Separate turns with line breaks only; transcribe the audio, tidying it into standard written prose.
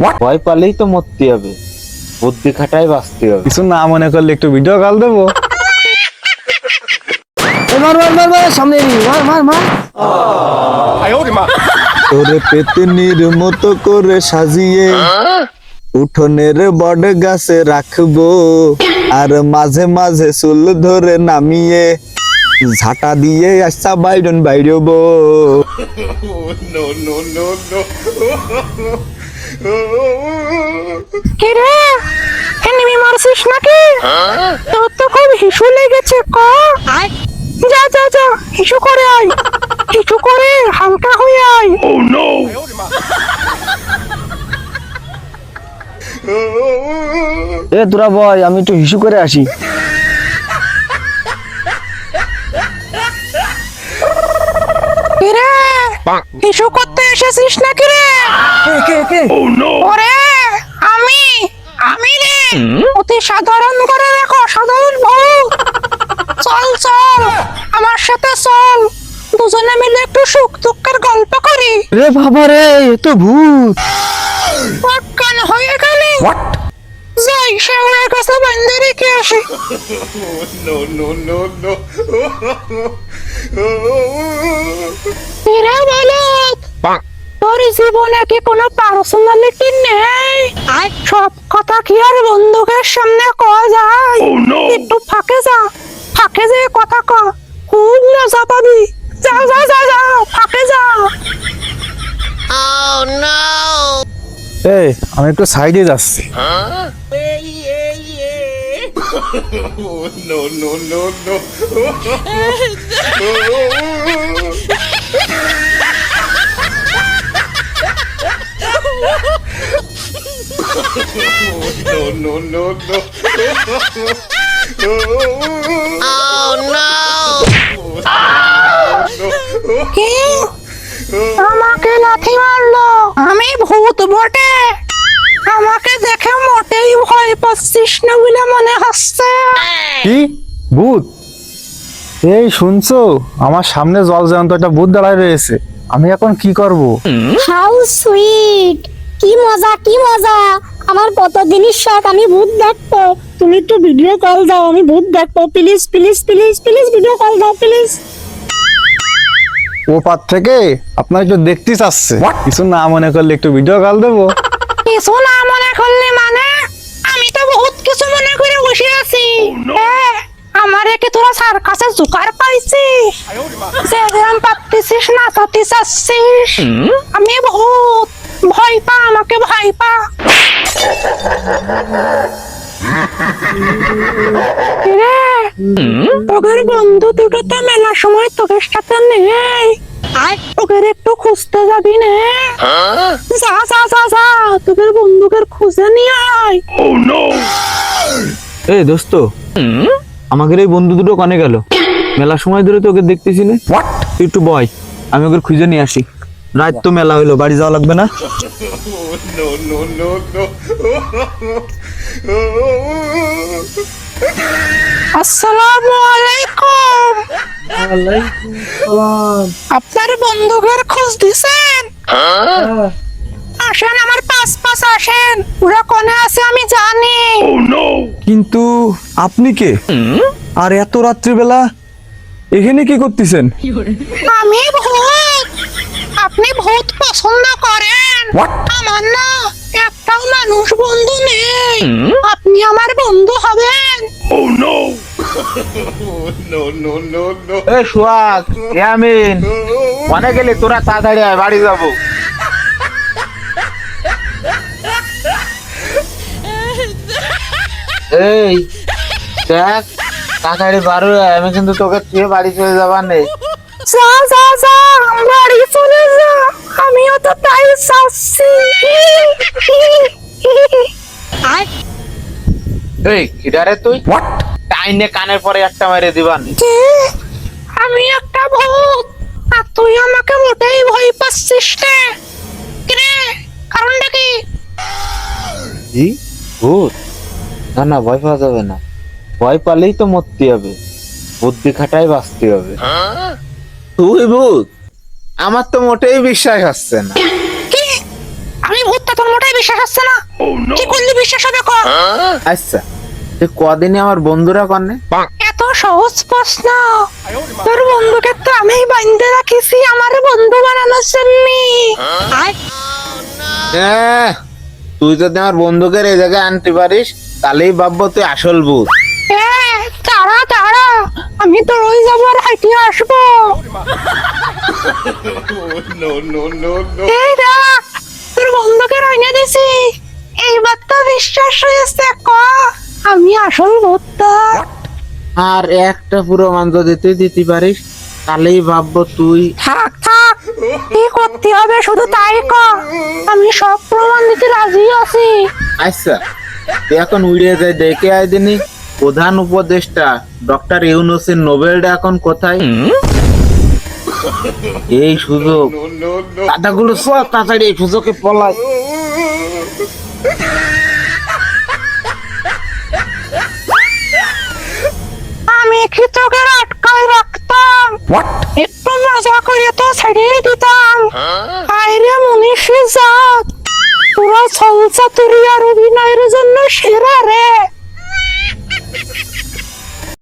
ভয় পালেই তো মরতে হবে, বুদ্ধি খাটাই বাঁচতে হবে।
কিছু না মনে করলে একটু ভিডিও কল দেবো।
মার মার মার মার সামনে এলি, মার মার মার।
তোরে পেতনির মতো করে সাজিয়ে উঠোনের বট গাছে রাখবো, আর মাঝে মাঝে চুল ধরে নামিয়ে ঝাঁটা দিয়ে আসা বাইরন বাইরবো।
কিরে এনিমি মারছিস নাকি? তোর তো খুব হিসু লেগেছে ক। যা যা যা হিসু করে আয়, হিসু করে হালকা হয়ে আয়।
এ তোরা বয়, আমি একটু হিসু করে আসি।
কিরে হিসু করতে এসেছিস নাকি রে?
কে কে?
ওরে আমি আমি রে, অতি সাধারণ করে রাখো, সাধারণ ভূত। চল চল আমার সাথে চল, দুজনে মিলে একটু সুখ দুঃখের গল্প করি।
রে বাবা রে, এ তো ভূত।
অজ্ঞান হয়ে গেলি? যাই শেওড়ার কাছে বান্ধে রেখে আসি। এরা বলত তোর জীবনে কি কোনো পার্সোনালিটি নেই? সব কথা কি আর বন্ধুকের সামনে কওয়া যায়? একটু ফাঁকে যা, ফাঁকে যে কথা ক, খুব মজা পাবি। যা যা যা যা ফাঁকে যা।
এই আমি একটু সাইডে যাচ্ছি।
কে আমাকে লাথি মারলো? আমি ভূত বটে, আমাকে দেখে মোটেই ভয় পাচ্ছিস না বলে মনে হচ্ছে।
কি ভূত? এই শুনছো, আমার সামনে জল জ্যান্ত একটা ভূত দাঁড়ায় রয়েছে, আমি এখন কি করব?
হাউ সুইট, কি মজা কি মজা। আমার কতদিনই শখ আমি ভূত দেখবো। তুমি একটু ভিডিও কল দাও, আমি ভূত দেখবো। Please please please please video call দাও প্লিজ।
ও পার থেকে আপনার একটু দেখতে চাচ্ছে, কিছু না মনে করলে একটু ভিডিও কল দেবো।
কিছু না মনে করলে মানে? আমি তো বহুত কিছু মনে করে বসে আছি। আমারে কি তোরা স্যার কাছে জোকার পাইছিস? যেরকম পাচ্ছিস না তাতে চাচ্ছিস। আমি ভূত, ভয় পা আমাকে, ভয় পা। রে তোদের বন্ধু দুটো তো মেলা সময় তোদের সাথে নেই, তোদের একটু খুঁজতে যাবি না? যা যা যা যা তোদের বন্ধুকে খুঁজে নিয়ে আয়।
এই দোস্ত, আমাদের এই বন্ধু দুটো কানে গেল? মেলা সময় ধরে তোকে দেখতেছি না। তুই একটু বয়, আমি ওকে খুঁজে নিয়ে আসি। রাত তো মেলা হইলো, বাড়ি যাওয়া লাগবে না?
আসসালামু আলাইকুম। আপনার বন্ধুদের খোঁজ দিছেন? আসেন আমার পাশ পাশ আসেন, ওরা কোনে আছে আমি জানি।
কিন্তু আপনি কে, আর এত রাত্রিবেলা এখানে কি করতেছেন?
আমি ভূত। আপনি ভূত পছন্দ করেন? আমার না একটাও মানুষ বন্ধু নেই, আপনি আমার বন্ধু হবেন।
এই সুয়াদ, ইয়ামিন, অনেক গেলে তোরা তাড়াতাড়ি আয়, বাড়ি যাবো। এই দেখ, তাড়াতাড়ি বাড়ি আয়, আমি কিন্তু তোকে ছুঁয়ে বাড়ি চলে যাবার নেই।
যা যা যা বাড়ি চলে যা, আমিও তো তাই চাচ্ছি।
এই কিডারে তুই? টাইনে কানের পরে একটা মেরে দিবান।
কি? আমি একটা ভূত আর তুই আমাকে মোটেই ভয় পাচ্ছিস না? কিরে কারণটা কি?
জি ভূত? না না, ভয় পাওয়া যাবে না, ভয় পালেই তো মরতে হবে, বুদ্ধি খাটাই বাঁচতে হবে। তুই ভূত? আমার তো মোটেই বিশ্বাস হচ্ছে না।
কি আমি ভূতটা তোর মোটেই বিশ্বাস হচ্ছে না। কি করলি বিশ্বাস হবে ক?
আচ্ছা তুই কদিনে আমার বন্ধুরা কনে?
এত সহজ প্রশ্ন। তোর বন্ধুকে তো আমি বাইন্ধে রাখিছি আমার বন্ধু বানানোর জন্য।
তুই যদি আমার বন্ধুকে এই জায়গায় আনতে পারিস তাহলেই ভাববো তুই আসল ভূত।
দাঁড়া দাঁড়া, আমি তো ওই যাবো আর হাইটে আসবো। এই দেখ, তোর বন্ধুকে রাইনা দিছি, এইবার তো বিশ্বাস হয়েছে ক আমি আসল ভূতটা।
আর একটা প্রমাণ যদি তুই দিতে পারিস তাহলেই ভাববো তুই।
থাক থাক, কি করতে হবে শুধু তাই ক, আমি সব প্রমাণ দিতে রাজি আছি।
আচ্ছা তুই এখন উড়িয়ে যায় দেখে আয় দিনি প্রধান উপদেষ্টা ডক্টর ইউনূসের নোবেলটা এখন কোথায়? এই সুযোগ দাদাগুলো সব তাড়াতাড়ি এই সুযোগে পলায়।
আমি কি তোকে আটকায় রাখতাম? একটু মজা করে তো ছাড়িয়ে দিতাম। আইরে মনীষী জাত, পুরো চলচ্চিত্র আর অভিনয়ের জন্য সেরা রে।